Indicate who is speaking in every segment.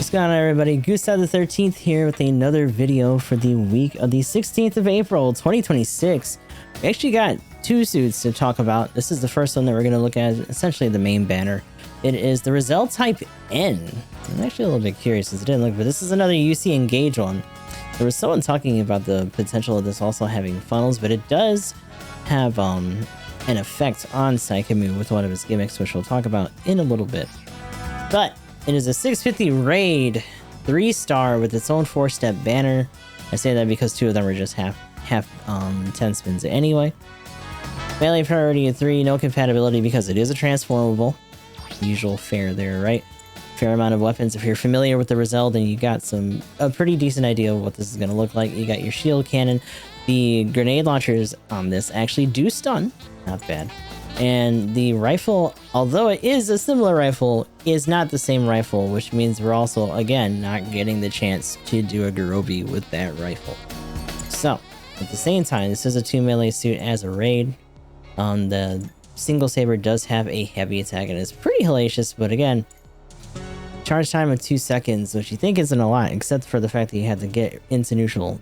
Speaker 1: What's going on, everybody? Gustav the 13th here with another video for the week of the 16th of April 2026. We actually got two suits to talk about. This is the first one that we're going to look at, essentially the main banner. It is the ReZEL Type N. I'm actually a little bit curious since it didn't look, but this is another UC Engage one. There was someone talking about the potential of this also having funnels, but it does have an effect on Psychemu with one of his gimmicks, which we'll talk about in a little bit. But it is a 650 raid, 3-star with its own 4-step banner. I say that because two of them are just half 10 spins anyway. Melee priority of 3, no compatibility because it is a transformable. Usual fare there, right? Fair amount of weapons. If you're familiar with the ReZEL, then you got a pretty decent idea of what this is going to look like. You got your shield cannon. The grenade launchers on this actually do stun. Not bad. And the rifle, although it is a similar rifle, is not the same rifle, which means we're also, again, not getting the chance to do a Garobi with that rifle. So, at the same time, this is a 2 melee suit as a raid. The single saber does have a heavy attack, and it's pretty hellacious, but again, charge time of 2 seconds, which you think isn't a lot, except for the fact that you have to get into neutral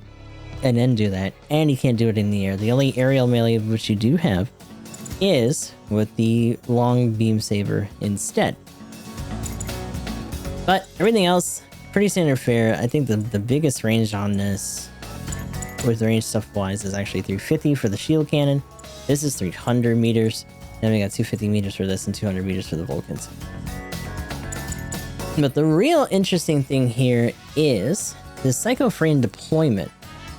Speaker 1: and then do that, and you can't do it in the air. The only aerial melee which you do have is with the long beam saber instead. But everything else, pretty standard fare. I think the biggest range on this, with range stuff wise, is actually 350 for the shield cannon. This is 300 meters. Then we got 250 meters for this and 200 meters for the Vulcans. But the real interesting thing here is the Psycho Frame deployment.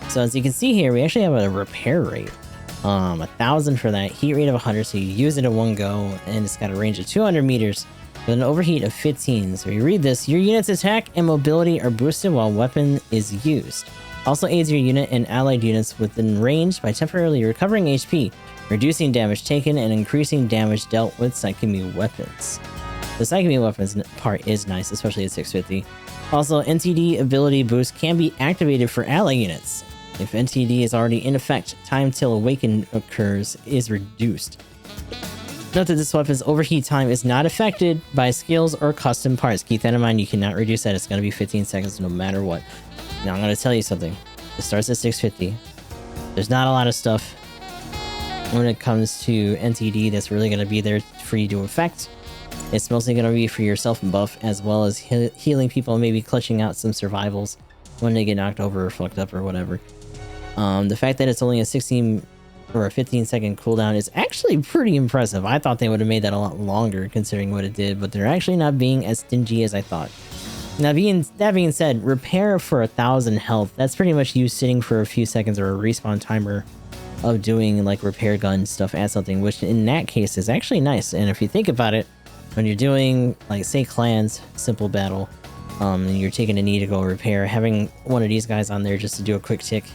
Speaker 1: So as you can see here, we actually have a repair rate. 1,000 for that, heat rate of 100, so you use it in one go, and it's got a range of 200 meters with an overheat of 15. So you read this: your unit's attack and mobility are boosted while weapon is used. Also aids your unit and allied units within range by temporarily recovering HP, reducing damage taken, and increasing damage dealt with Psychemu weapons. The Psychemu weapons part is nice, especially at 650. Also, NTD ability boost can be activated for ally units. If NTD is already in effect, time till awaken occurs is reduced. Note that this weapon's overheat time is not affected by skills or custom parts. Keep that in mind, you cannot reduce that. It's going to be 15 seconds no matter what. Now I'm going to tell you something. It starts at 650. There's not a lot of stuff when it comes to NTD that's really going to be there for you to affect. It's mostly going to be for your self buff, as well as healing people, maybe clutching out some survivals when they get knocked over or fucked up or whatever. The fact that it's only a 16 or a 15 second cooldown is actually pretty impressive. I thought they would have made that a lot longer considering what it did, but they're actually not being as stingy as I thought. Now, that being said, repair for 1,000 health, that's pretty much you sitting for a few seconds or a respawn timer of doing like repair gun stuff at something, which in that case is actually nice. And if you think about it, when you're doing like say clans, simple battle, and you're taking a knee to go repair, having one of these guys on there just to do a quick tick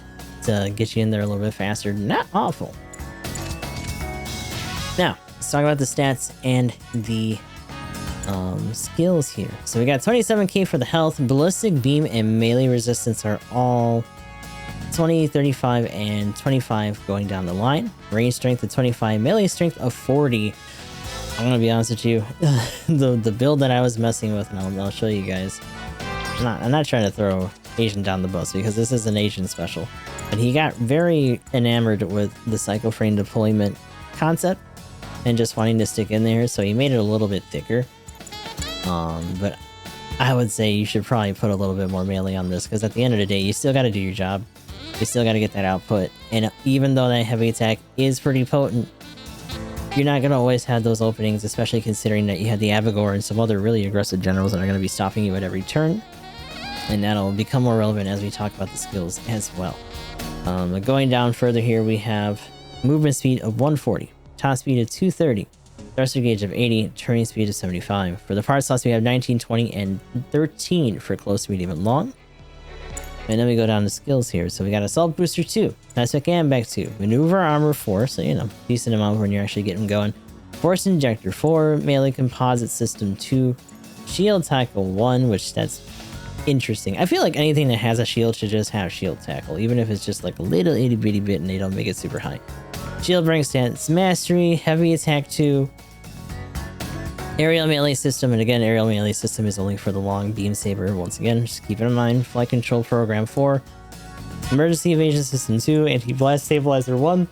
Speaker 1: to get you in there a little bit faster, not awful. Now, let's talk about the stats and the skills here. So we got 27k for the health, ballistic beam and melee resistance are all 20, 35, and 25 going down the line. Range strength of 25, melee strength of 40. I'm gonna be honest with you, the build that I was messing with, and I'll show you guys. I'm not trying to throw Asian down the bus because this is an Asian special, but he got very enamored with the Psycho Frame deployment concept and just wanting to stick in there, so he made it a little bit thicker. But I would say you should probably put a little bit more melee on this, because at the end of the day, you still got to do your job. You still got to get that output, and even though that heavy attack is pretty potent, you're not going to always have those openings, especially considering that you have the Avigor and some other really aggressive generals that are going to be stopping you at every turn. And that'll become more relevant as we talk about the skills as well. Going down further here, we have movement speed of 140, top speed of 230, thruster gauge of 80, turning speed of 75. For the part slots, we have 19, 20, and 13 for close, medium, and long. And then we go down to skills here. So we got Assault Booster 2, Classic and Back 2, Maneuver Armor 4, so you know, decent amount when you're actually getting going. Force Injector 4, Melee Composite System 2, Shield Tackle 1, which that's interesting. I feel like anything that has a shield should just have Shield Tackle, even if it's just like a little itty bitty bit and they don't make it super high. Shield Breaking Stance Mastery, Heavy Attack 2, Aerial melee system, and again, aerial melee system is only for the long beam saber. Once again, just keep it in mind. Flight control program 4, emergency evasion system 2, anti-blast stabilizer 1,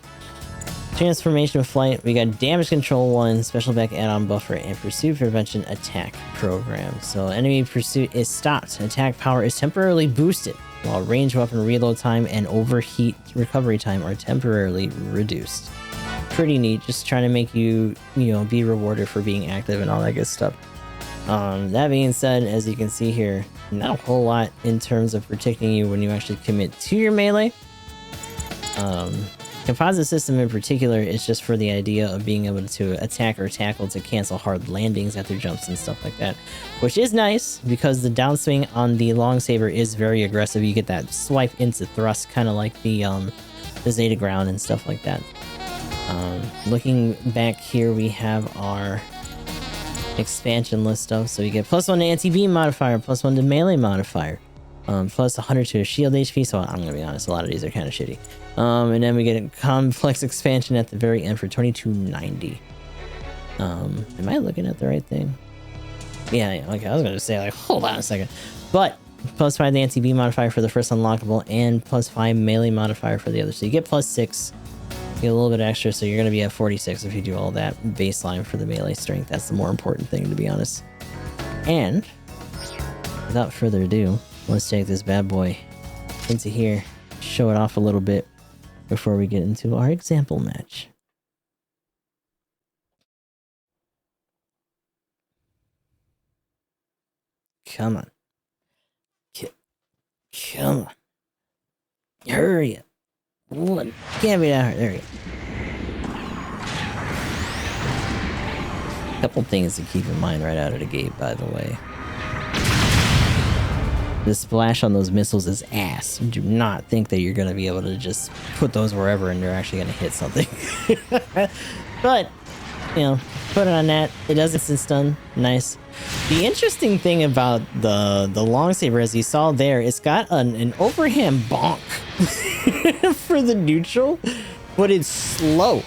Speaker 1: transformation of flight. We got damage control 1, special back add-on buffer, and pursuit prevention attack program. So enemy pursuit is stopped. Attack power is temporarily boosted, while range weapon reload time and overheat recovery time are temporarily reduced. Pretty neat, just trying to make you, be rewarded for being active and all that good stuff. That being said, as you can see here, not a whole lot in terms of protecting you when you actually commit to your melee. Composite system in particular is just for the idea of being able to attack or tackle to cancel hard landings after jumps and stuff like that, which is nice because the downswing on the long saber is very aggressive. You get that swipe into thrust, kind of like the Zeta ground and stuff like that. Looking back here, we have our expansion list stuff. So we get +1 to anti-beam modifier, +1 to melee modifier, plus 100 to shield HP. So I'm gonna be honest, a lot of these are kind of shitty. And then we get a complex expansion at the very end for 2290. Am I looking at the right thing? Yeah, okay, I was gonna say, like, hold on a second. But +5 the anti-beam modifier for the first unlockable, and +5 melee modifier for the other. So you get +6. You get a little bit extra, so you're going to be at 46 if you do all that baseline for the melee strength. That's the more important thing, to be honest. And without further ado, let's take this bad boy into here, show it off a little bit before we get into our example match. Come on. Come on. Hurry up. What? Can't be down here. There we go. Couple things to keep in mind right out of the gate, by the way. The splash on those missiles is ass. Do not think that you're going to be able to just put those wherever and they're actually going to hit something. But, put it on that. It does instant stun. Nice. The interesting thing about the long saber, as you saw there, it's got an overhand bonk for the neutral, but it's slow.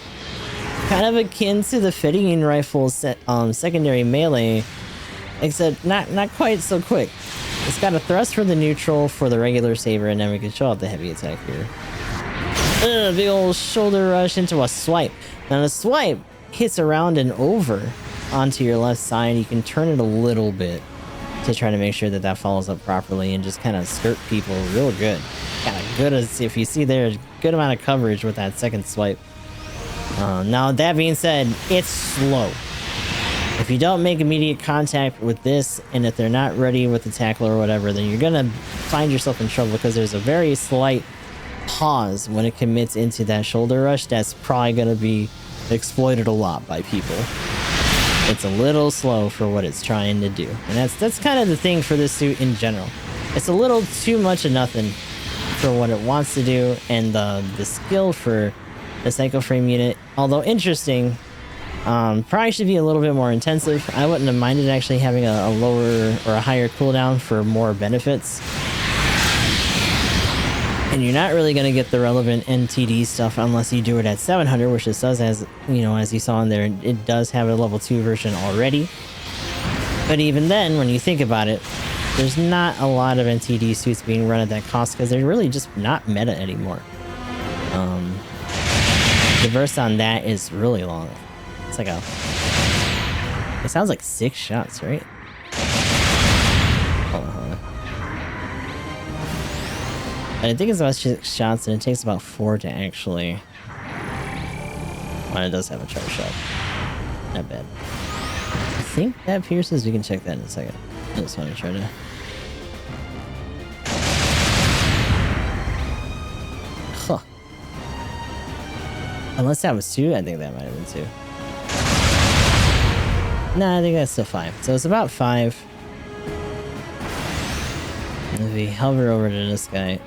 Speaker 1: Kind of akin to the Fetting rifle secondary melee, except not quite so quick. It's got a thrust for the neutral for the regular saber, and then we can show out the heavy attack here. Big old shoulder rush into a swipe. Now the swipe hits around and over onto your left side. You can turn it a little bit to try to make sure that follows up properly and just kind of skirt people real good. Kind of good, as if you see there, good amount of coverage with that second swipe. Now that being said, it's slow. If you don't make immediate contact with this, and if they're not ready with the tackle or whatever, then you're gonna find yourself in trouble, because there's a very slight pause when it commits into that shoulder rush. That's probably gonna be exploited a lot by people. It's a little slow for what it's trying to do, and that's kind of the thing for this suit in general. It's a little too much of nothing for what it wants to do, and the skill for the Psycho Frame unit, although interesting, probably should be a little bit more intensive. I wouldn't have minded actually having a lower or a higher cooldown for more benefits. And you're not really going to get the relevant NTD stuff unless you do it at 700, which this does, as you saw in there, it does have a level 2 version already. But even then, when you think about it, there's not a lot of NTD suits being run at that cost, because they're really just not meta anymore. The burst on that is really long. It's like it sounds like 6 shots, right? Hold on. I think it's about 6 shots, and it takes about 4 to actually... Well, it does have a charge shot. Not bad. I think that pierces. We can check that in a second. I just want to try to... Huh. Unless that was 2, I think that might have been 2. Nah, I think that's still 5. So it's about 5. And if we hover over to this guy...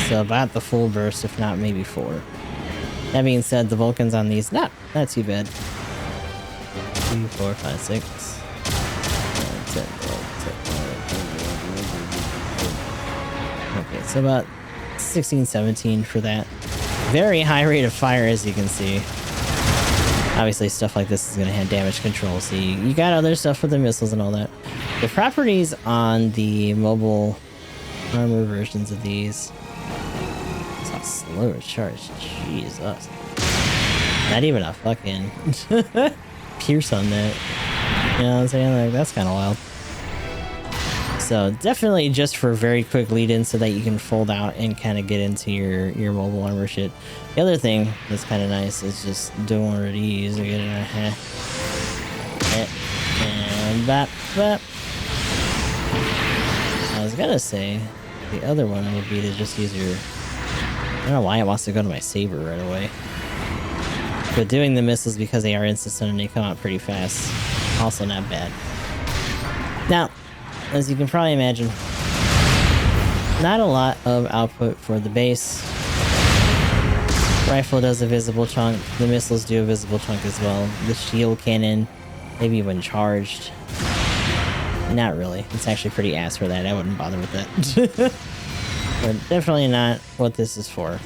Speaker 1: So about the full burst, if not maybe 4. That being said, the Vulcans on these, not too bad. 2, 4, 5, 6. 10, 12, 10. Okay, so about 16, 17 for that. Very high rate of fire, as you can see. Obviously, stuff like this is going to have damage control, so you got other stuff with the missiles and all that. The properties on the mobile armor versions of these... It's how slow to charge. Jesus. Not even a fucking pierce on that. You know what I'm saying? Like, that's kind of wild. So definitely just for very quick lead-in so that you can fold out and kind of get into your mobile armor shit. The other thing that's kind of nice is just doing one of these. Or getting a and bap. I was gonna say the other one would be to just use your... I don't know why it wants to go to my saber right away. But doing the missiles, because they are instant and they come out pretty fast, also not bad. Now, as you can probably imagine, not a lot of output for the base. Rifle does a visible chunk. The missiles do a visible chunk as well. The shield cannon, maybe when charged. Not really. It's actually pretty ass for that. I wouldn't bother with that. But definitely not what this is for.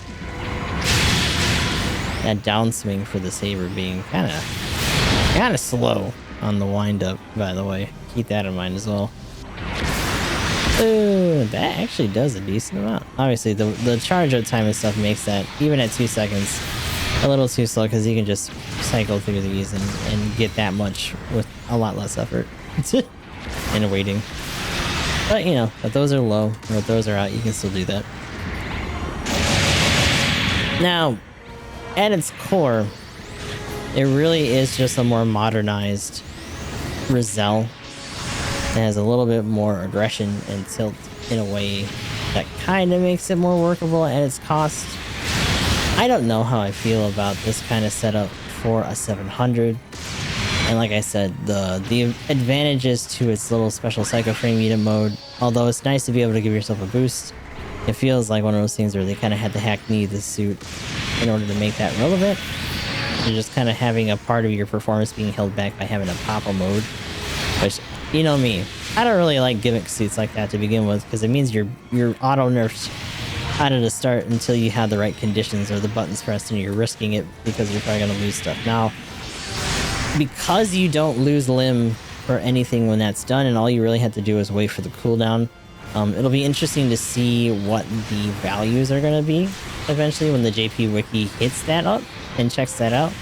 Speaker 1: That downswing for the saber being kind of slow on the wind up, by the way. Keep that in mind as well. Ooh, that actually does a decent amount. Obviously, the charge up time and stuff makes that, even at 2 seconds, a little too slow, because you can just cycle through these and get that much with a lot less effort and waiting. But, you know, if those are low, or if those are out, you can still do that. Now, at its core, it really is just a more modernized ReZEL. It has a little bit more aggression and tilt in a way that kind of makes it more workable at its cost. I don't know how I feel about this kind of setup for a 700. And like I said, the advantages to its little special Psycho Frame unit mode, although it's nice to be able to give yourself a boost, it feels like one of those things where they kind of had to hackney the suit in order to make that relevant. You're just kind of having a part of your performance being held back by having a pop-up mode, which, you know me, I don't really like gimmick suits like that to begin with, because it means you're auto-nerfed out of the start until you have the right conditions or the buttons pressed and you're risking it because you're probably going to lose stuff. Now, because you don't lose limb or anything when that's done, and all you really have to do is wait for the cooldown, it'll be interesting to see what the values are going to be eventually when the JP Wiki hits that up and checks that out,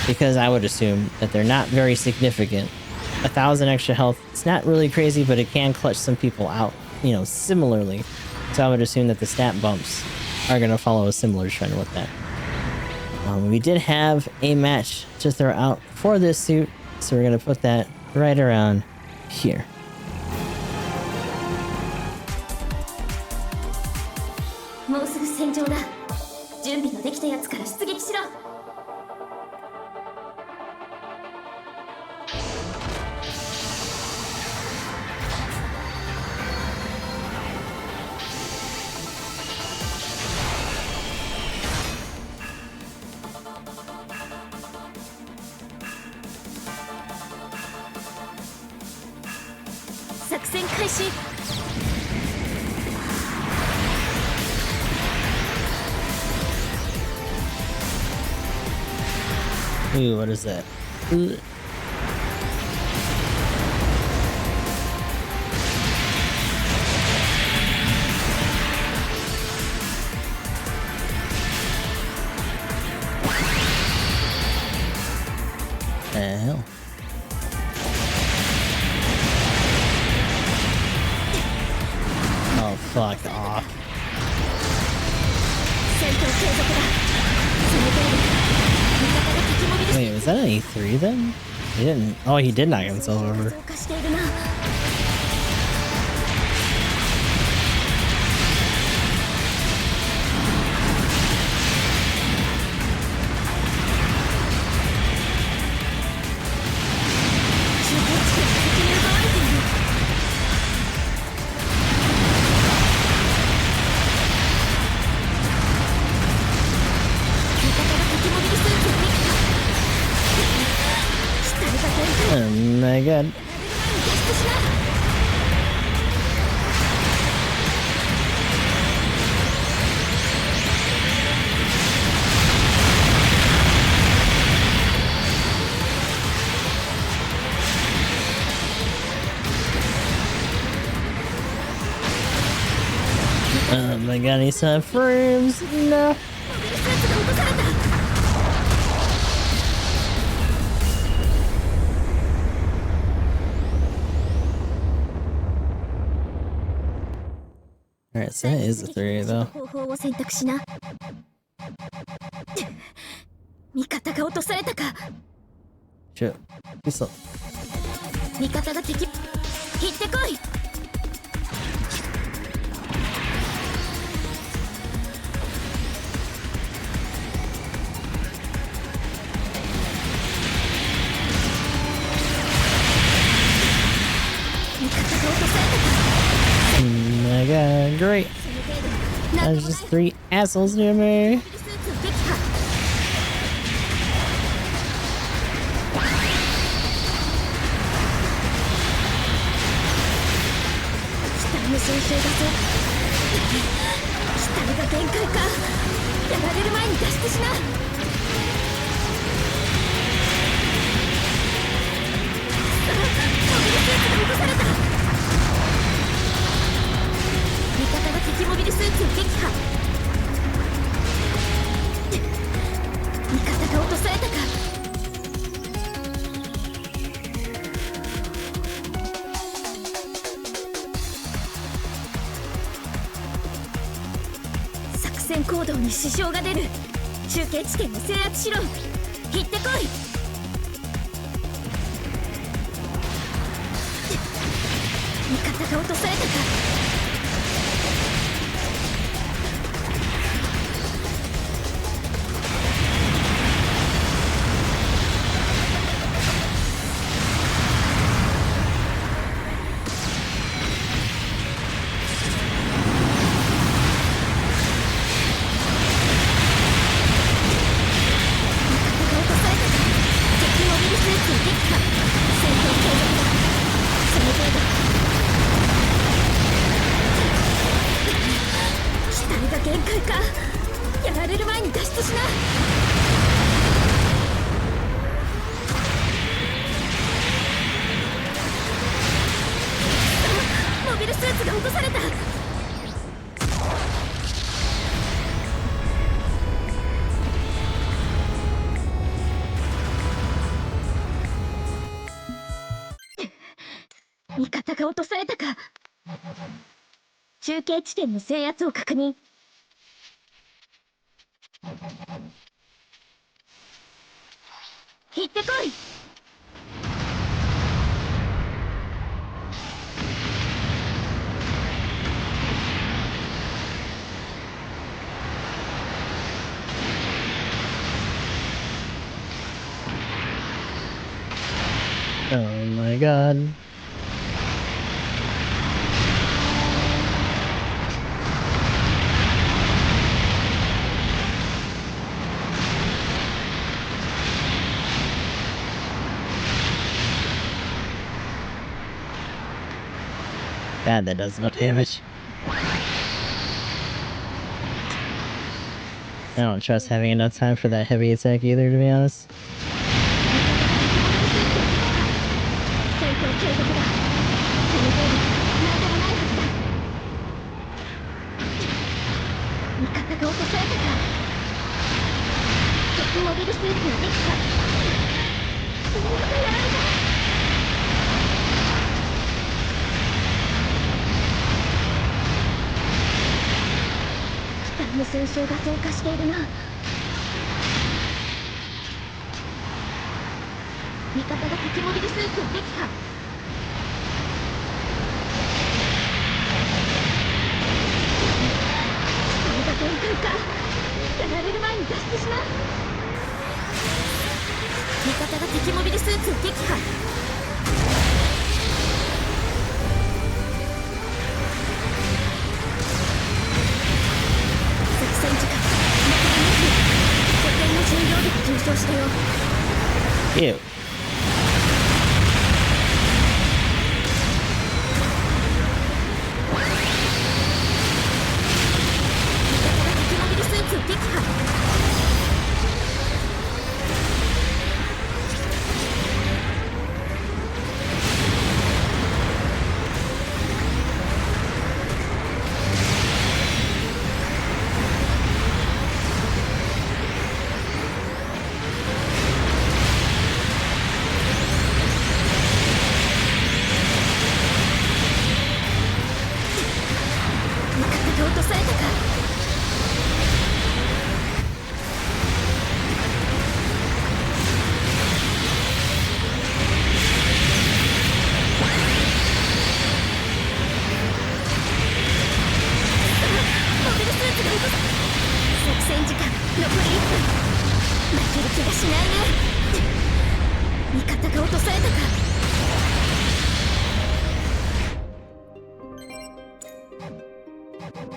Speaker 1: because I would assume that they're not very significant. 1,000 extra health, it's not really crazy, but it can clutch some people out, you know, similarly. So I would assume that the stat bumps are going to follow a similar trend with that. We did have a match to throw out for this suit, so we're going to put that right around here. Ooh, what is that? Ooh. The hell? Oh, fuck off. Wait, was that an E3 then? He didn't. Oh, he did knock himself over. Oh my god. Oh my god, he saw frames. No. Alright, so that is a 3 though.
Speaker 2: 味方が落とされたか。
Speaker 1: ちょ、嘘。
Speaker 2: 味方が敵。行ってこい。味方が落とされたか。
Speaker 1: Oh my god, great. There's just 3 assholes near me.行動に支障が出る。中継地点を制圧しろ。行ってこい。味方が落とされたか。味方が落とされたか。中継地点の制圧を確認。行ってこい。Oh my god. God, that does no damage. I don't trust having enough time for that heavy attack either, to be honest. Ew.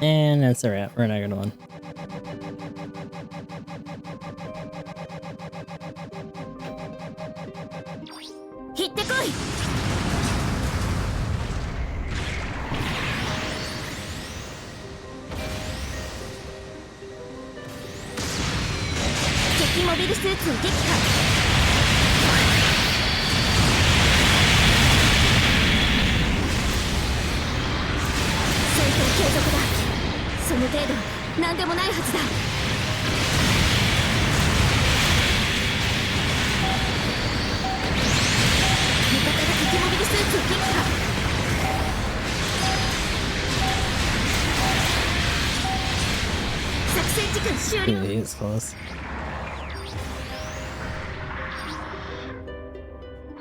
Speaker 1: And that's a wrap. We're not gonna win.
Speaker 2: Hit the koi. 敵モビルスーツを撃破。戦闘継続だ。その程度何でもないはずだ。味方が敵モビルスーツを撃破。作戦時間終了。
Speaker 1: Really is close.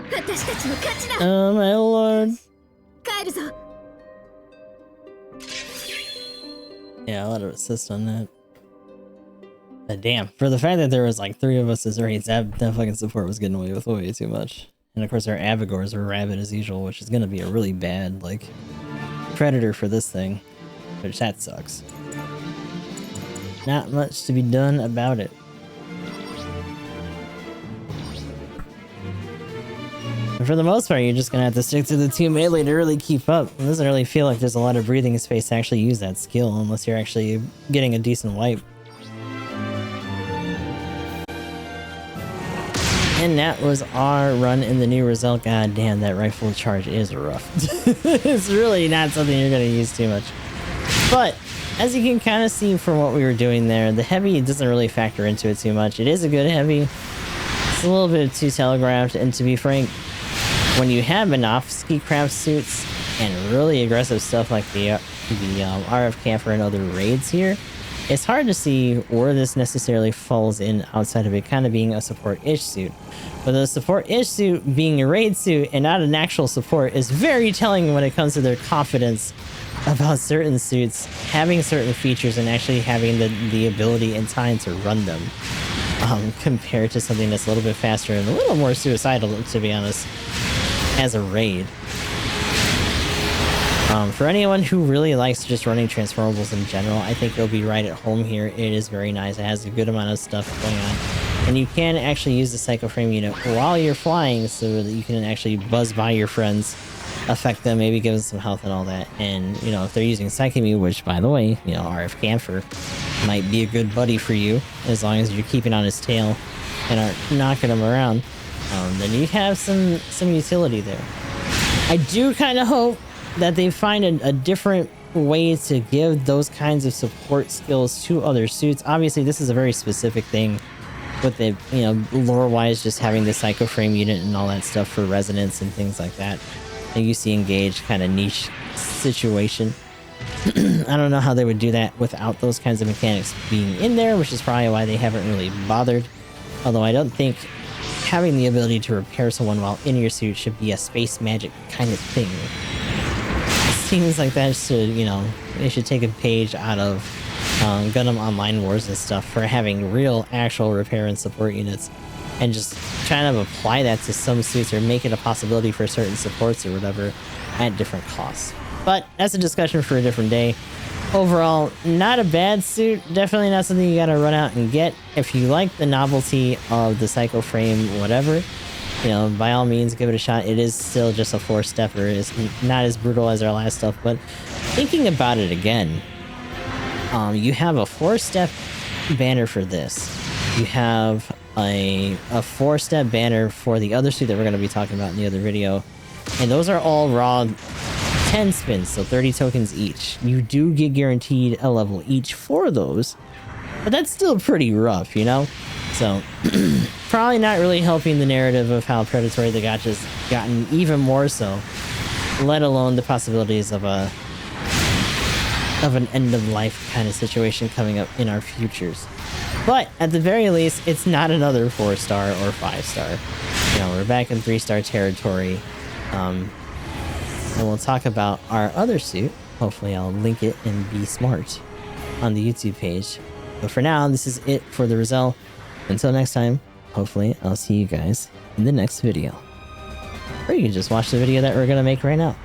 Speaker 2: 私たちの勝ちだ。
Speaker 1: Oh my lord.
Speaker 2: 帰るぞ。
Speaker 1: Yeah, a lot of assist on that. But damn, for the fact that there was like 3 of us as raids, that fucking support was getting away with way too much. And of course our Avigors were rabid as usual, which is gonna be a really bad, like, predator for this thing. Which that sucks. Not much to be done about it. And for the most part, you're just gonna have to stick to the 2 melee to really keep up. It doesn't really feel like there's a lot of breathing space to actually use that skill unless you're actually getting a decent wipe. And that was our run in the new ReZEL. God damn, that rifle charge is rough. It's really not something you're gonna use too much. But as you can kind of see from what we were doing there, the heavy doesn't really factor into it too much. It is a good heavy. It's a little bit too telegraphed, and to be frank, when you have Benofsky craft suits and really aggressive stuff like the RF Camper and other raids here, it's hard to see where this necessarily falls in outside of it kind of being a support-ish suit. But the support-ish suit being a raid suit and not an actual support is very telling when it comes to their confidence about certain suits having certain features and actually having the ability and time to run them. Compared to something that's a little bit faster and a little more suicidal, to be honest, as a raid. For anyone who really likes just running transformables in general, I think it'll be right at home here. It is very nice. It has a good amount of stuff going on. And you can actually use the Psycho Frame unit while you're flying so that you can actually buzz by your friends, affect them, maybe give them some health and all that. And, you know, if they're using Psyche, which, by the way, you know, RF Camphor might be a good buddy for you, as long as you're keeping on his tail and aren't knocking him around, then you have some utility there. I do kind of hope that they find a different way to give those kinds of support skills to other suits. Obviously, this is a very specific thing with the, you know, lore-wise, just having the Psycho Frame unit and all that stuff for resonance and things like that. A UC engaged kind of niche situation. I don't know how they would do that without those kinds of mechanics being in there, which is probably why they haven't really bothered. Although I don't think having the ability to repair someone while in your suit should be a space magic kind of thing. It seems like that should, you know, they should take a page out of Gundam Online Wars and stuff for having real actual repair and support units, and just trying to apply that to some suits or make it a possibility for certain supports or whatever at different costs. But that's a discussion for a different day. Overall, not a bad suit. Definitely not something you gotta run out and get. If you like the novelty of the Psycho Frame, whatever, you know, by all means, give it a shot. It is still just a 4-stepper. It's not as brutal as our last stuff, but thinking about it again, you have a 4-step banner for this. You have a 4-step banner for the other suit that we're going to be talking about in the other video. And those are all raw 10 spins, so 30 tokens each. You do get guaranteed a level each for those, but that's still pretty rough, you know? So, probably not really helping the narrative of how predatory the gacha's gotten, even more so, let alone the possibilities of an end-of-life kind of situation coming up in our futures. But, at the very least, it's not another 4-star or 5-star. You know, we're back in 3-star territory. And we'll talk about our other suit. Hopefully I'll link it and be smart on the YouTube page. But for now, this is it for the ReZEL. Until next time, hopefully I'll see you guys in the next video. Or you can just watch the video that we're going to make right now.